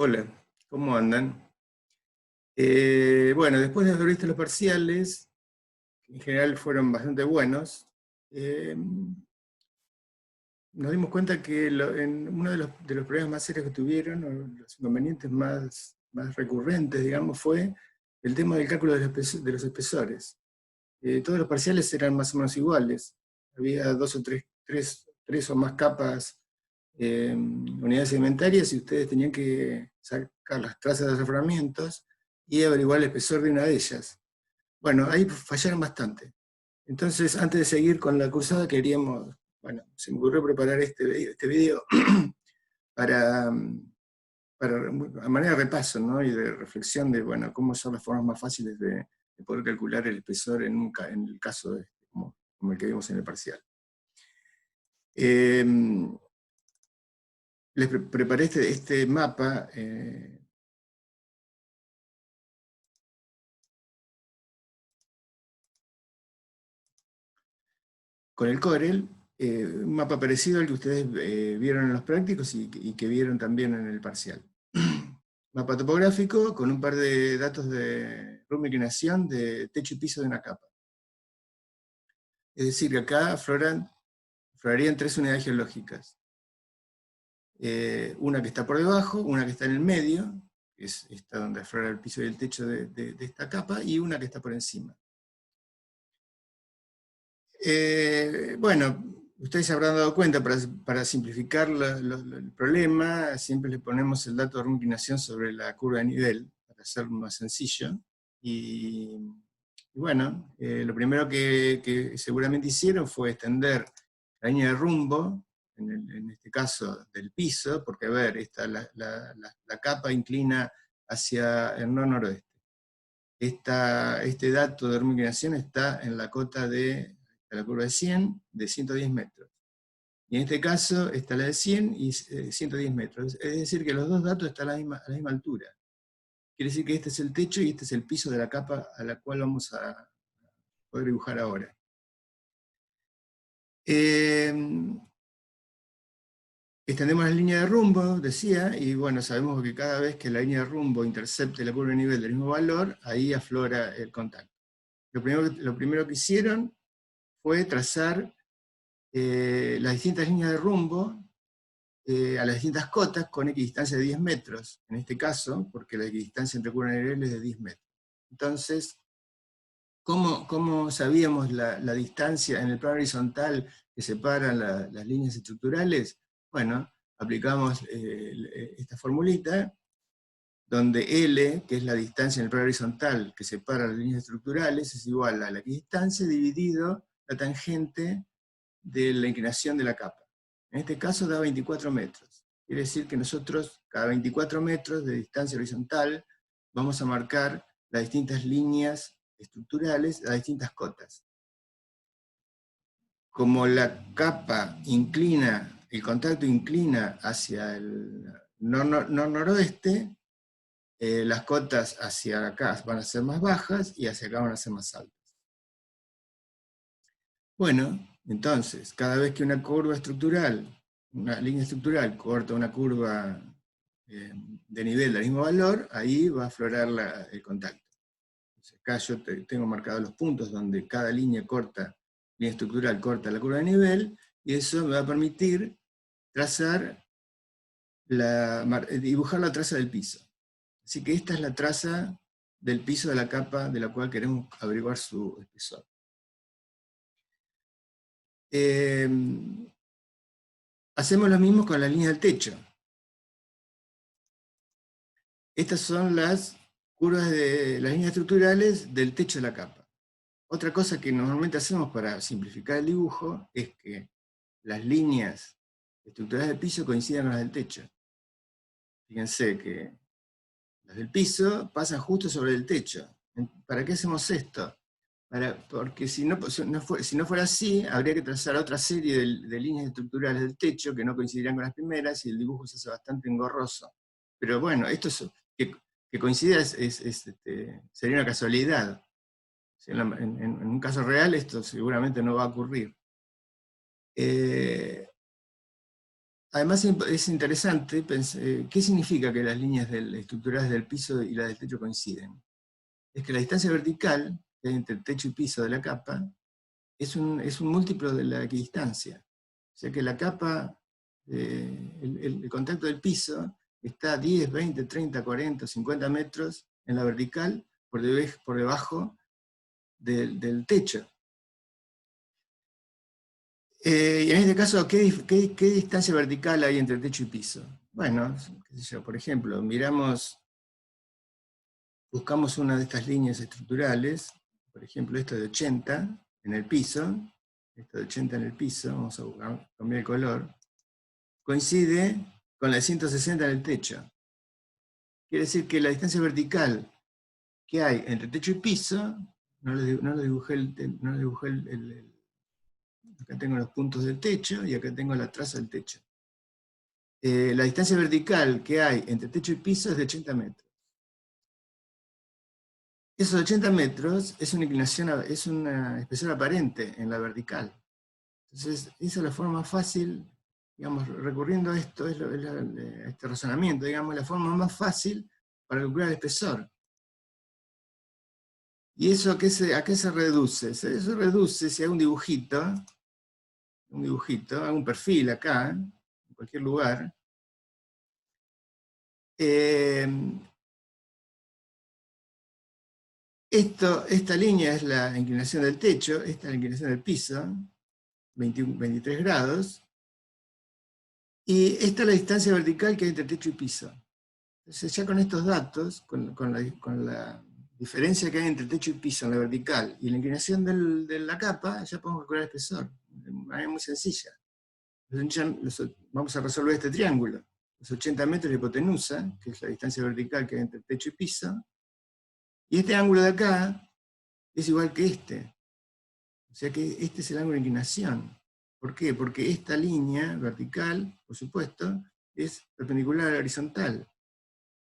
Hola, ¿cómo andan? Bueno, después de haber visto los parciales, que en general fueron bastante buenos, eh, nos dimos cuenta que en uno de los problemas más serios que tuvieron, o los inconvenientes más recurrentes, digamos, fue el tema del cálculo de los espesores. Todos los parciales eran más o menos iguales. Había dos o tres o más capas, unidades sedimentarias, y ustedes tenían que sacar las trazas de reforzamientos y averiguar el espesor de una de ellas. Bueno, ahí fallaron bastante. Entonces, antes de seguir con la cursada, se me ocurrió preparar este video para, a manera de repaso, ¿no? Y de reflexión de, bueno, cómo son las formas más fáciles de poder calcular el espesor en el caso como el que vimos en el parcial. Eh, Les preparé este mapa. Con el Corel, un mapa parecido al que ustedes vieron en los prácticos y que vieron también en el parcial. Mapa topográfico con un par de datos de rumbo y inclinación de techo y piso de una capa. Es decir, que acá florarían tres unidades geológicas. Una que está por debajo, una que está en el medio, que es esta donde aflora el piso y el techo de esta capa, y una que está por encima. Bueno, ustedes se habrán dado cuenta, para simplificar el problema, siempre le ponemos el dato de inclinación sobre la curva de nivel, para hacerlo más sencillo. Y bueno, lo primero que seguramente hicieron fue extender la línea de rumbo, en este caso del piso, porque a ver, la capa inclina hacia el noroeste. Este dato de inclinación está en la cota de la curva de 100, de 110 metros. Y en este caso está la de 100 y 110 metros. Es decir, que los dos datos están a la misma altura. Quiere decir que este es el techo y este es el piso de la capa a la cual vamos a poder dibujar ahora. Extendemos la línea de rumbo, decía, y bueno, sabemos que cada vez que la línea de rumbo intercepte la curva de nivel del mismo valor, ahí aflora el contacto. Lo primero que hicieron fue trazar las distintas líneas de rumbo a las distintas cotas con equidistancia de 10 metros, en este caso, porque la equidistancia entre curva y nivel es de 10 metros. Entonces, ¿cómo sabíamos la distancia en el plano horizontal que separa las líneas estructurales? Bueno, aplicamos esta formulita, donde L, que es la distancia en el plano horizontal que separa las líneas estructurales, es igual a la equidistancia dividido la tangente de la inclinación de la capa. En este caso da 24 metros. Quiere decir que nosotros, cada 24 metros de distancia horizontal, vamos a marcar las distintas líneas estructurales, las distintas cotas. Como la capa inclina, el contacto inclina hacia el noroeste, las cotas hacia acá van a ser más bajas y hacia acá van a ser más altas. Bueno, entonces, cada vez que una curva estructural, una línea estructural corta una curva de nivel del mismo valor, ahí va a aflorar el contacto. Entonces, acá yo tengo marcados los puntos donde cada línea estructural corta la curva de nivel, y eso me va a permitir dibujar la traza del piso. Así que esta es la traza del piso de la capa de la cual queremos averiguar su espesor. Hacemos lo mismo con la línea del techo. Estas son las curvas de las líneas estructurales del techo de la capa. Otra cosa que normalmente hacemos para simplificar el dibujo es que las líneas estructurales del piso coincidan con las del techo. Fíjense que las del piso pasan justo sobre el techo. ¿Para qué hacemos esto? Porque si no fuera así, habría que trazar otra serie de líneas estructurales del techo que no coincidirían con las primeras, y el dibujo se hace bastante engorroso. Pero bueno, que coincida sería una casualidad. En un caso real esto seguramente no va a ocurrir. Además es interesante, ¿qué significa que las líneas estructurales del piso y las del techo coinciden? Es que la distancia vertical que hay entre el techo y piso de la capa es un múltiplo de la equidistancia. O sea que la capa, el contacto del piso está 10, 20, 30, 40, 50 metros en la vertical por debajo del techo. Y en este caso, ¿qué distancia vertical hay entre techo y piso? Bueno, qué sé yo, por ejemplo, buscamos una de estas líneas estructurales, por ejemplo, esto de 80 en el piso, esto de 80 en el piso, vamos a cambiar el color, coincide con la de 160 en el techo. Quiere decir que la distancia vertical que hay entre techo y piso, no lo dibujé, acá tengo los puntos del techo y acá tengo la traza del techo. La distancia vertical que hay entre techo y piso es de 80 metros. Esos 80 metros es una inclinación, es una espesor aparente en la vertical. Entonces, esa es la forma más fácil, digamos, recurriendo a esto, a este razonamiento, digamos, la forma más fácil para calcular el espesor. ¿Y eso a qué se reduce? Se reduce si hay un dibujito, hago un perfil acá, en cualquier lugar. Esta línea es la inclinación del techo, esta es la inclinación del piso, 23 grados, y esta es la distancia vertical que hay entre techo y piso. Entonces ya con estos datos, con la diferencia que hay entre techo y piso en la vertical y la inclinación de la capa, ya podemos calcular el espesor, de manera muy sencilla. Vamos a resolver este triángulo. Los 80 metros de hipotenusa, que es la distancia vertical que hay entre techo y piso, y este ángulo de acá es igual que este. O sea que este es el ángulo de inclinación. ¿Por qué? Porque esta línea vertical, por supuesto, es perpendicular a la horizontal.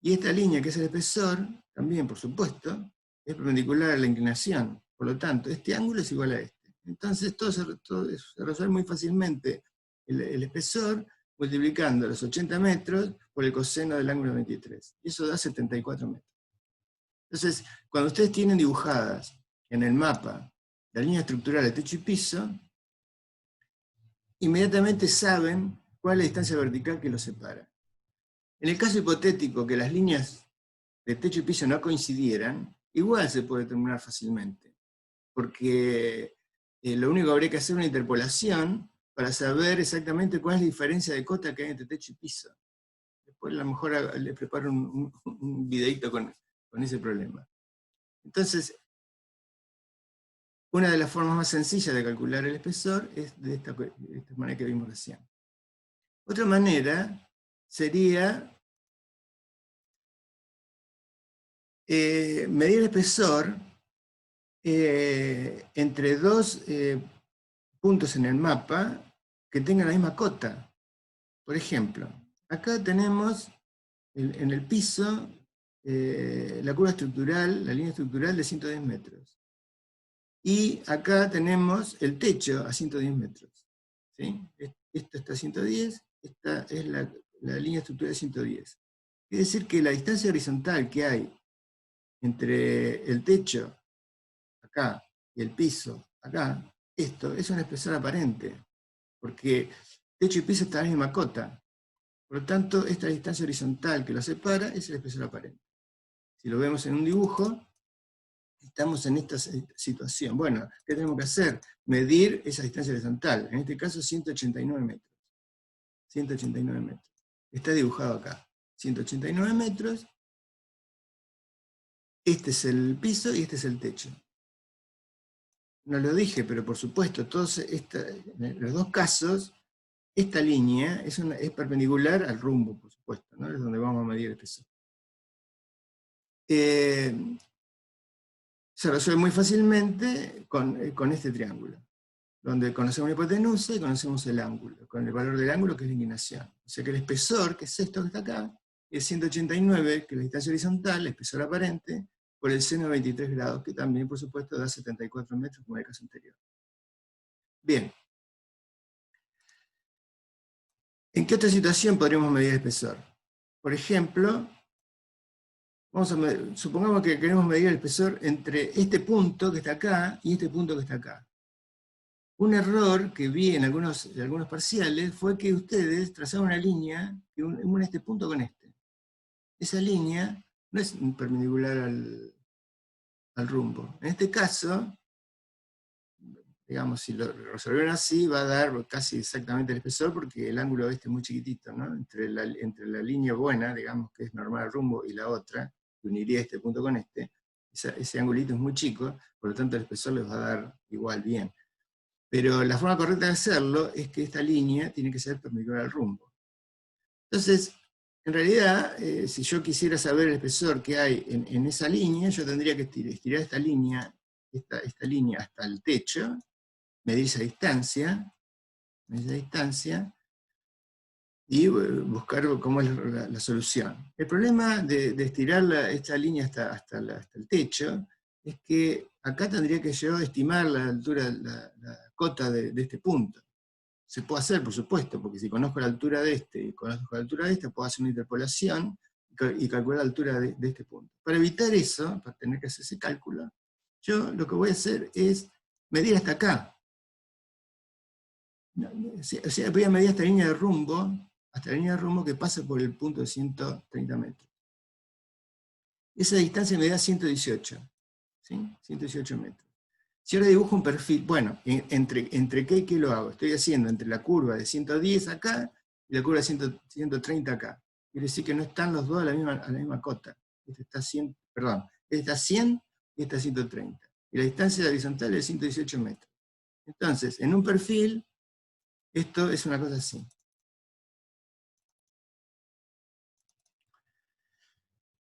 Y esta línea, que es el espesor, también, por supuesto, es perpendicular a la inclinación. Por lo tanto, este ángulo es igual a este. Entonces, todo se resuelve muy fácilmente el espesor multiplicando los 80 metros por el coseno del ángulo 23. Y eso da 74 metros. Entonces, cuando ustedes tienen dibujadas en el mapa la línea estructural de techo y piso, inmediatamente saben cuál es la distancia vertical que los separa. En el caso hipotético que las líneas de techo y piso no coincidieran, igual se puede determinar fácilmente, porque lo único que habría que hacer es una interpolación para saber exactamente cuál es la diferencia de cota que hay entre techo y piso. Después a lo mejor les preparo un videito con ese problema. Entonces, una de las formas más sencillas de calcular el espesor es de esta manera que vimos recién. Otra manera sería medir el espesor entre dos puntos en el mapa que tengan la misma cota. Por ejemplo, acá tenemos en el piso la curva estructural, la línea estructural de 110 metros. Y acá tenemos el techo a 110 metros. ¿Sí? Esta está a 110, esta es la línea estructural de 110. Quiere decir que la distancia horizontal que hay entre el techo acá y el piso acá, esto es un espesor aparente, porque techo y piso están en la misma cota. Por lo tanto, esta distancia horizontal que los separa es el espesor aparente. Si lo vemos en un dibujo, estamos en esta situación. Bueno, ¿qué tenemos que hacer? Medir esa distancia horizontal. En este caso, 189 metros. 189 metros. Está dibujado acá. 189 metros. Este es el piso y este es el techo. No lo dije, pero por supuesto, en los dos casos, esta línea es perpendicular al rumbo, por supuesto, ¿no? Es donde vamos a medir el peso. Se resuelve muy fácilmente con este triángulo, donde conocemos la hipotenusa y conocemos el ángulo, con el valor del ángulo que es la inclinación. O sea que el espesor, que es esto que está acá, es 189, que es la distancia horizontal, el espesor aparente, por el seno de 23 grados, que también, por supuesto, da 74 metros, como en el caso anterior. Bien. ¿En qué otra situación podríamos medir el espesor? Por ejemplo, supongamos que queremos medir el espesor entre este punto que está acá y este punto que está acá. Un error que vi en algunos parciales fue que ustedes trazaron una línea que une este punto con este. Esa línea no es perpendicular al rumbo. En este caso, digamos, si lo resolvieron así, va a dar casi exactamente el espesor, porque el ángulo este es muy chiquitito, ¿no? Entre la línea buena, digamos, que es normal al rumbo, y la otra, que uniría este punto con este, ese angulito es muy chico, por lo tanto el espesor les va a dar igual bien. Pero la forma correcta de hacerlo es que esta línea tiene que ser perpendicular al rumbo. Entonces, en realidad, si yo quisiera saber el espesor que hay en esa línea, yo tendría que estirar esta línea hasta el techo, medir esa distancia, y buscar cómo es la solución. El problema de estirar esta línea hasta el techo es que acá tendría que yo estimar la altura, la cota de este punto. Se puede hacer, por supuesto, porque si conozco la altura de este y conozco la altura de este, puedo hacer una interpolación y calcular la altura de este punto. Para evitar eso, para tener que hacer ese cálculo, yo lo que voy a hacer es medir hasta acá. O sea, voy a medir esta línea de rumbo, hasta la línea de rumbo que pasa por el punto de 130 metros. Esa distancia me da 118, ¿sí? 118 metros. Si ahora dibujo un perfil, bueno, ¿entre qué y qué lo hago? Estoy haciendo entre la curva de 110 acá y la curva de 130 acá. Quiere decir que no están los dos a la misma cota. Este está 100, perdón, este está 100 y este está 130. Y la distancia horizontal es 118 metros. Entonces, en un perfil, esto es una cosa así.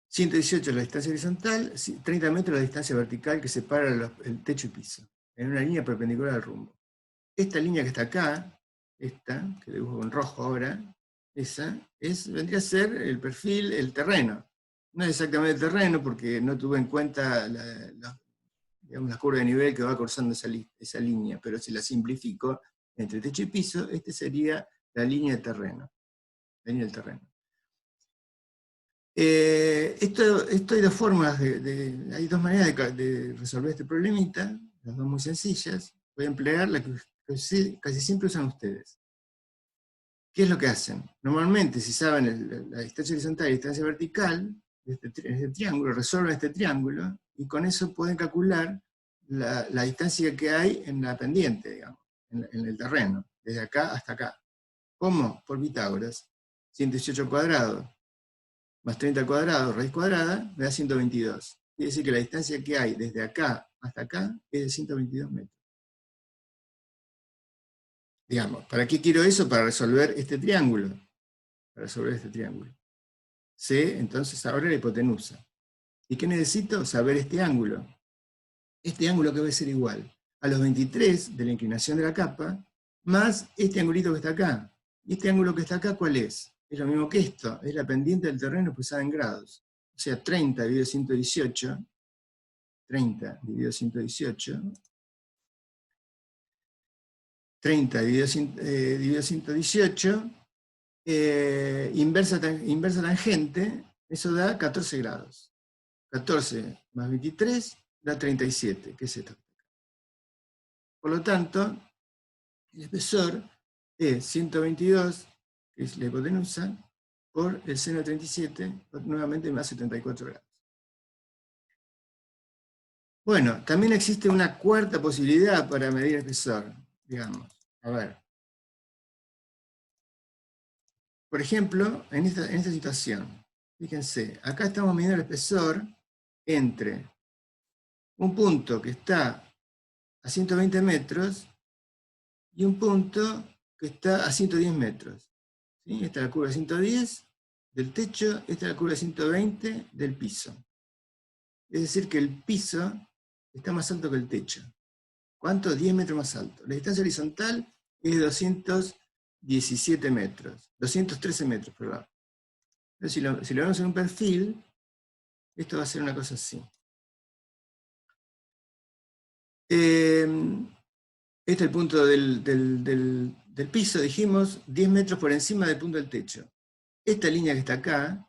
118 la distancia horizontal, 30 metros la distancia vertical que separa el techo y piso, en una línea perpendicular al rumbo. Esta línea que está acá, esta, que dibujo con rojo ahora, esa, vendría a ser el perfil, el terreno. No es exactamente el terreno, porque no tuve en cuenta la curva de nivel que va cruzando esa línea, pero si la simplifico entre techo y piso, esta sería la línea de terreno. La línea del terreno. Esto hay dos formas, hay dos maneras de resolver este problemita, las dos muy sencillas. Voy a emplear la que casi siempre usan ustedes. ¿Qué es lo que hacen? Normalmente, si saben la distancia horizontal y la distancia vertical de este triángulo, resuelven este triángulo, y con eso pueden calcular la distancia que hay en la pendiente, digamos, en el terreno, desde acá hasta acá. ¿Cómo? Por Pitágoras. 118 cuadrados más 30 al cuadrado, raíz cuadrada, me da 122. Quiere decir que la distancia que hay desde acá hasta acá es de 122 metros. Digamos, ¿para qué quiero eso? Para resolver este triángulo. Para resolver este triángulo. Sé, entonces, ahora la hipotenusa. ¿Y qué necesito? Saber este ángulo. Este ángulo que va a ser igual a los 23 de la inclinación de la capa, más este angulito que está acá. ¿Y este ángulo que está acá cuál es? Es lo mismo que esto, es la pendiente del terreno expresada en grados. O sea, 30 dividido 118, 30 dividido 118, 30 dividido 118, inversa tangente, eso da 14 grados. 14 más 23 da 37, que es esto. Por lo tanto, el espesor es 122, que es la hipotenusa, por el seno de 37, nuevamente más 74 grados. Bueno, también existe una cuarta posibilidad para medir el espesor, digamos. A ver. Por ejemplo, en esta situación, fíjense, acá estamos midiendo el espesor entre un punto que está a 120 metros y un punto que está a 110 metros. ¿Sí? Esta es la curva de 110 del techo, esta es la curva de 120 del piso. Es decir, que el piso está más alto que el techo. ¿Cuánto? 10 metros más alto. La distancia horizontal es de 217 metros. 213 metros, perdón. Entonces, si lo vemos en un perfil, esto va a ser una cosa así. Este es el punto del del piso, dijimos, 10 metros por encima del punto del techo. Esta línea que está acá,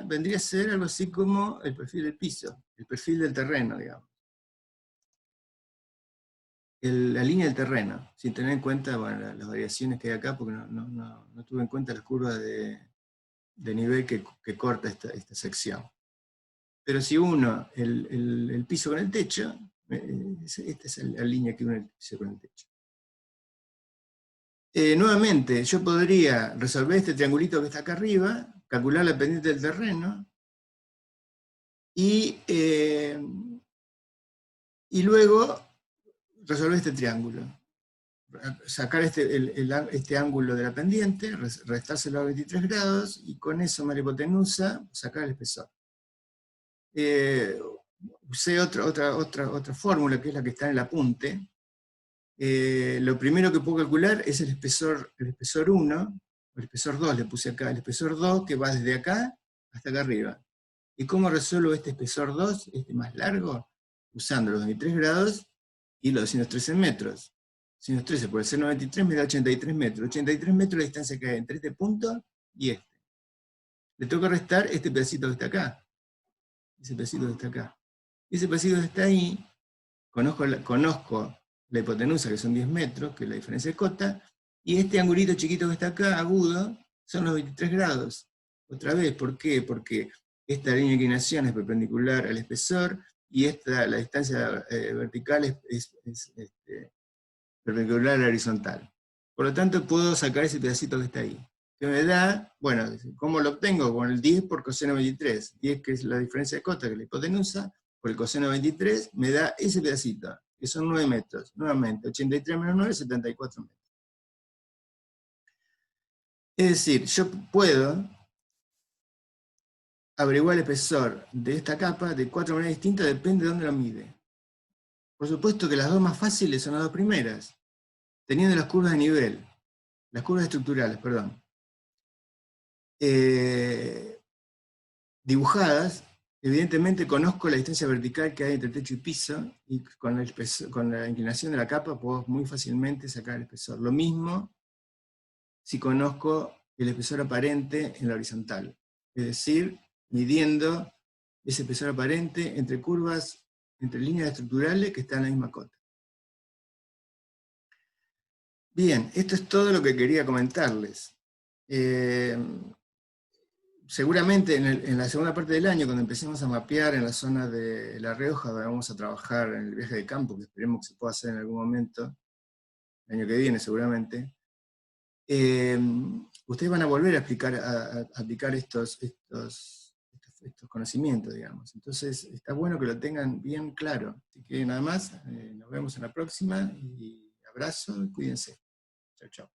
vendría a ser algo así como el perfil del piso, el perfil del terreno, digamos. La línea del terreno, sin tener en cuenta, bueno, las variaciones que hay acá, porque no tuve en cuenta las curvas de nivel que corta esta sección. Pero si uno el piso con el techo, esta es la línea que une el piso con el techo. Nuevamente, yo podría resolver este triangulito que está acá arriba, calcular la pendiente del terreno, y luego resolver este triángulo. Sacar este ángulo de la pendiente, restárselo a 23 grados, y con eso, la hipotenusa, sacar el espesor. Usé otra fórmula, que es la que está en el apunte. Lo primero que puedo calcular es el espesor 1, o el espesor 2 le puse acá, el espesor 2 que va desde acá hasta acá arriba. ¿Y cómo resuelvo este espesor 2, este más largo? Usando los 23 grados y los 213 metros. 213 por el ser 93 me da 83 metros. 83 metros la distancia que hay entre este punto y este. Le tengo que restar este pedacito que está acá. Ese pedacito que está acá. Ese pedacito que está ahí, conozco la hipotenusa, que son 10 metros, que es la diferencia de cota, y este angulito chiquito que está acá, agudo, son los 23 grados. Otra vez, ¿por qué? Porque esta línea de inclinación es perpendicular al espesor, y la distancia vertical es perpendicular a la horizontal. Por lo tanto, puedo sacar ese pedacito que está ahí. Que me da, bueno, ¿cómo lo obtengo? Con el 10 por coseno 23. 10, que es la diferencia de cota, que es la hipotenusa, por el coseno 23, me da ese pedacito, que son 9 metros. Nuevamente, 83 menos 9, 74 metros. Es decir, yo puedo averiguar el espesor de esta capa de 4 maneras distintas, depende de dónde lo mide. Por supuesto que las dos más fáciles son las dos primeras, teniendo las curvas de nivel, las curvas estructurales, perdón. Dibujadas, evidentemente conozco la distancia vertical que hay entre techo y piso, y con la inclinación de la capa puedo muy fácilmente sacar el espesor. Lo mismo si conozco el espesor aparente en la horizontal, es decir, midiendo ese espesor aparente entre curvas, entre líneas estructurales que están en la misma cota. Bien, esto es todo lo que quería comentarles. Seguramente en la segunda parte del año, cuando empecemos a mapear en la zona de La Rioja, donde vamos a trabajar en el viaje de campo, que esperemos que se pueda hacer en algún momento, el año que viene seguramente, ustedes van a volver a aplicar estos conocimientos, digamos. Entonces está bueno que lo tengan bien claro. Así que nada más, nos vemos en la próxima, y abrazo, y cuídense. Chau, chau.